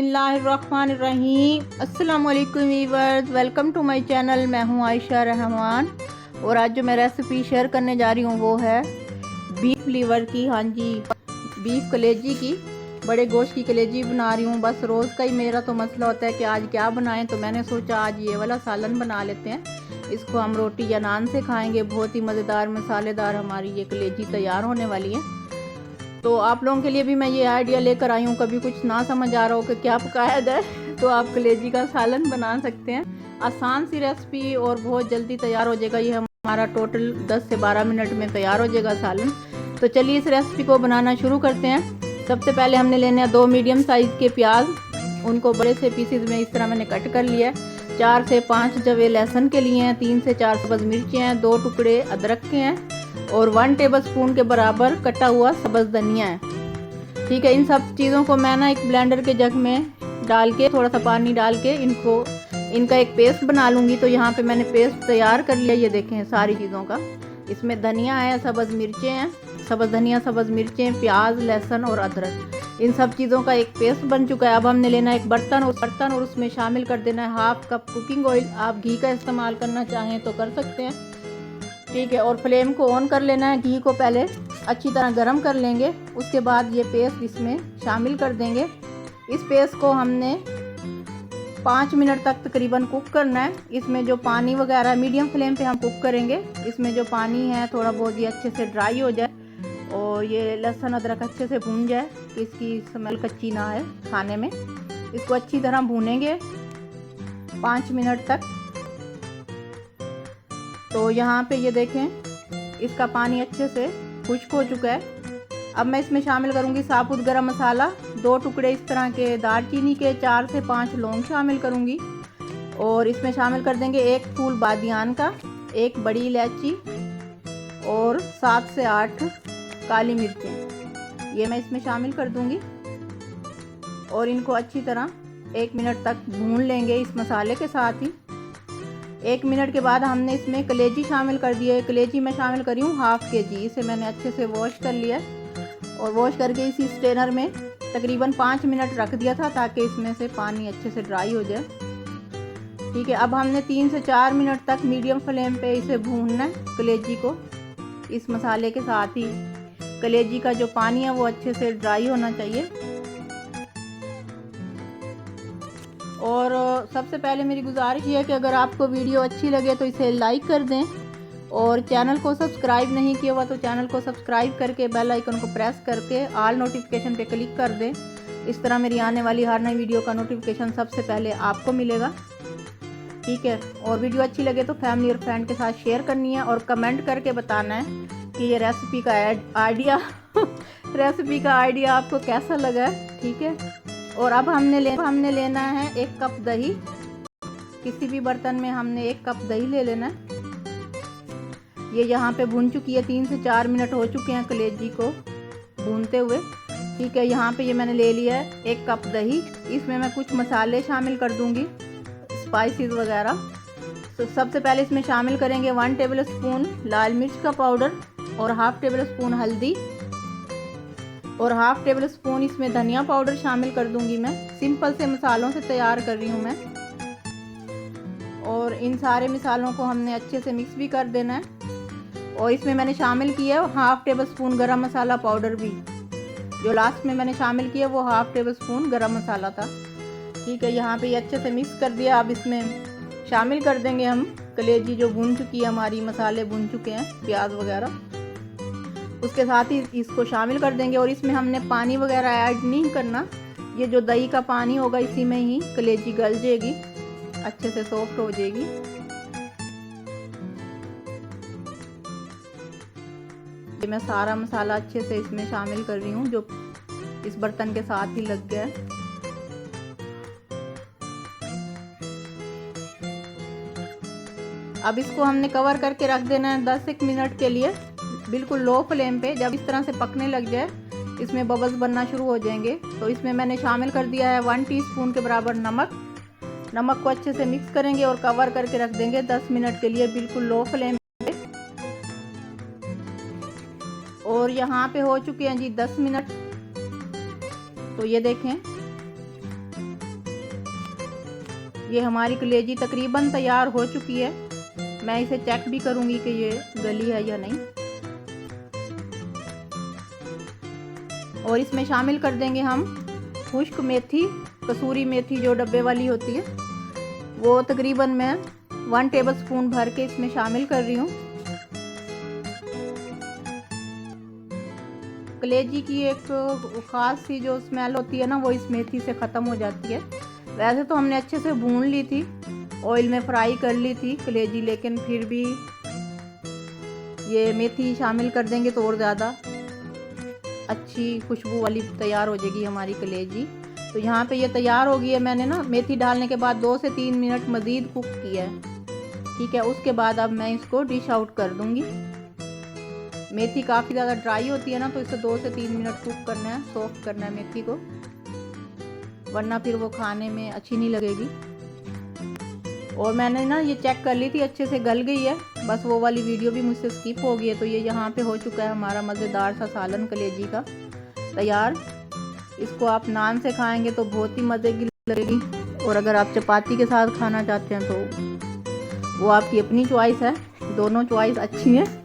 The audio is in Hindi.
बिस्मिल्लाहिर्रहमानिर्रहीम। अस्सलाम वालेकुम viewers, welcome to my channel. मैं हूं आयशा रहमान और आज जो मैं रेसिपी शेयर करने जा रही हूं वो है बीफ लीवर की। हाँ जी, बीफ कलेजी की, बड़े गोश्त की कलेजी बना रही हूँ। बस रोज़ का ही मेरा तो मसला होता है कि आज क्या बनाएं, तो मैंने सोचा आज ये वाला सालन बना लेते हैं। इसको हम रोटी या नान से खाएंगे। बहुत ही मज़ेदार मसालेदार हमारी ये कलेजी तैयार होने वाली है। तो आप लोगों के लिए भी मैं ये आइडिया लेकर आई हूँ। कभी कुछ ना समझ आ रहा हो कि क्या पकाया जाए तो आप कलेजी का सालन बना सकते हैं। आसान सी रेसिपी और बहुत जल्दी तैयार हो जाएगा। ये हमारा टोटल 10 से 12 मिनट में तैयार हो जाएगा सालन। तो चलिए इस रेसिपी को बनाना शुरू करते हैं। सबसे पहले हमने लेने हैं 2 मीडियम साइज़ के प्याज। उनको बड़े से पीसेज में इस तरह मैंने कट कर लिया है। 4 से 5 जवे लहसुन के लिए हैं, 3 से 4 सब्ज़ मिर्ची हैं, 2 टुकड़े अदरक के हैं और 1 टेबलस्पून के बराबर कटा हुआ सब्ज़ धनिया है। ठीक है, इन सब चीज़ों को मैं ना एक ब्लेंडर के जग में डाल के थोड़ा सा पानी डाल के इनका एक पेस्ट बना लूँगी। तो यहाँ पे मैंने पेस्ट तैयार कर लिया। ये देखें सारी चीज़ों का। इसमें धनिया है, सब्ज़ मिर्चें हैं, सब्ज़ धनिया, सब्ज़ मिर्चें, प्याज, लहसुन और अदरक, इन सब चीज़ों का एक पेस्ट बन चुका है। अब हमने लेना है एक बर्तन और उसमें शामिल कर देना है 1/2 कप कुकिंग ऑयल। आप घी का इस्तेमाल करना चाहें तो कर सकते हैं। ठीक है, और फ्लेम को ऑन कर लेना है। घी को पहले अच्छी तरह गर्म कर लेंगे, उसके बाद ये पेस्ट इसमें शामिल कर देंगे। इस पेस्ट को हमने 5 मिनट तक तकरीबन कुक करना है। इसमें जो पानी वगैरह मीडियम फ्लेम पे हम कुक करेंगे। इसमें जो पानी है थोड़ा बहुत ये अच्छे से ड्राई हो जाए और ये लहसुन अदरक अच्छे से भून जाए कि इसकी स्मेल कच्ची ना आए खाने में। इसको अच्छी तरह भूनेंगे 5 मिनट तक। तो यहाँ पे ये देखें इसका पानी अच्छे से खुश्क हो चुका है। अब मैं इसमें शामिल करूँगी साबुत गरम मसाला, 2 टुकड़े इस तरह के दालचीनी के, 4 से 5 लौंग शामिल करूँगी और इसमें शामिल कर देंगे 1 फूल बादियान का, 1 बड़ी इलायची और 7 से 8 काली मिर्चें। ये मैं इसमें शामिल कर दूँगी और इनको अच्छी तरह 1 मिनट तक भून लेंगे इस मसाले के साथ ही। 1 मिनट के बाद हमने इसमें कलेजी शामिल कर दी है। कलेजी मैं शामिल करी हूँ 1/2 kg। इसे मैंने अच्छे से वॉश कर लिया और वॉश करके इसी स्ट्रेनर में तकरीबन 5 मिनट रख दिया था ताकि इसमें से पानी अच्छे से ड्राई हो जाए। ठीक है, अब हमने 3 से 4 मिनट तक मीडियम फ्लेम पे इसे भूनना है कलेजी को। इस मसाले के साथ ही कलेजी का जो पानी है वो अच्छे से ड्राई होना चाहिए। और सबसे पहले मेरी गुजारिश ये है कि अगर आपको वीडियो अच्छी लगे तो इसे लाइक कर दें और चैनल को सब्सक्राइब नहीं किया हुआ तो चैनल को सब्सक्राइब करके बेल आइकन को प्रेस करके ऑल नोटिफिकेशन पे क्लिक कर दें। इस तरह मेरी आने वाली हर नई वीडियो का नोटिफिकेशन सबसे पहले आपको मिलेगा। ठीक है, और वीडियो अच्छी लगे तो फैमिली और फ्रेंड के साथ शेयर करनी है और कमेंट करके बताना है कि ये रेसिपी का आइडिया आपको कैसा लगा है। ठीक है, और अब हमने लेना है 1 कप दही। किसी भी बर्तन में हमने 1 कप दही ले लेना है। ये यहाँ पे भून चुकी है, 3 से 4 मिनट हो चुके हैं कलेजी को भूनते हुए। ठीक है, यहाँ पे ये मैंने ले लिया है 1 कप दही। इसमें मैं कुछ मसाले शामिल कर दूँगी, स्पाइसेस वगैरह। तो सबसे पहले इसमें शामिल करेंगे 1 टेबलस्पून लाल मिर्च का पाउडर और 1/2 टेबलस्पून हल्दी और 1/2 टेबलस्पून इसमें धनिया पाउडर शामिल कर दूंगी। मैं सिंपल से मसालों से तैयार कर रही हूँ मैं। और इन सारे मसालों को हमने अच्छे से मिक्स भी कर देना है। और इसमें मैंने शामिल किया 1/2 टेबलस्पून गरम मसाला पाउडर भी। जो लास्ट में मैंने शामिल किया वो 1/2 टेबलस्पून गरम मसाला था। ठीक है, यहाँ पे ये अच्छे से मिक्स कर दिया। अब इसमें शामिल कर देंगे हम कलेजी जो भून चुकी है हमारी, मसाले भून चुके हैं, प्याज वगैरह, उसके साथ ही इसको शामिल कर देंगे। और इसमें हमने पानी वगैरह ऐड नहीं करना। ये जो दही का पानी होगा इसी में ही कलेजी गल जाएगी, अच्छे से सॉफ्ट हो जाएगी। ये मैं सारा मसाला अच्छे से इसमें शामिल कर रही हूँ जो इस बर्तन के साथ ही लग गया है। अब इसको हमने कवर करके रख देना है 10 मिनट के लिए, बिल्कुल लो फ्लेम पे। जब इस तरह से पकने लग जाए, इसमें बबल्स बनना शुरू हो जाएंगे, तो इसमें मैंने शामिल कर दिया है 1 टीस्पून के बराबर नमक को अच्छे से मिक्स करेंगे और कवर करके रख देंगे 10 मिनट के लिए, बिल्कुल लो फ्लेम पे। और यहाँ पे हो चुके हैं जी 10 मिनट। तो ये देखें ये हमारी कलेजी तकरीबन तैयार हो चुकी है। मैं इसे चेक भी करूंगी कि ये गली है या नहीं। और इसमें शामिल कर देंगे हम खुश्क मेथी, कसूरी मेथी जो डब्बे वाली होती है, वो तकरीबन मैं 1 टेबलस्पून भर के इसमें शामिल कर रही हूँ। कलेजी की एक ख़ास सी जो स्मेल होती है ना, वो इस मेथी से ख़त्म हो जाती है। वैसे तो हमने अच्छे से भून ली थी, ऑयल में फ्राई कर ली थी कलेजी, लेकिन फिर भी ये मेथी शामिल कर देंगे तो और ज़्यादा अच्छी खुशबू वाली तैयार हो जाएगी हमारी कलेजी। तो यहाँ पे ये तैयार हो गई है। मैंने ना मेथी डालने के बाद 2 से 3 मिनट मज़ीद कुक किया है, ठीक है। उसके बाद अब मैं इसको डिश आउट कर दूँगी। मेथी काफ़ी ज़्यादा ड्राई होती है ना, तो इसे 2 से 3 मिनट कुक करना है, सॉफ्ट करना है मेथी को, वरना फिर वो खाने में अच्छी नहीं लगेगी। और मैंने ना ये चेक कर ली थी, अच्छे से गल गई है। बस वो वाली वीडियो भी मुझसे स्किप हो गई है। तो ये यहाँ पे हो चुका है हमारा मज़ेदार सा सालन कलेजी का तैयार। इसको आप नान से खाएंगे तो बहुत ही मज़े की लगेगी, और अगर आप चपाती के साथ खाना चाहते हैं तो वो आपकी अपनी चॉइस है। दोनों चॉइस अच्छी हैं।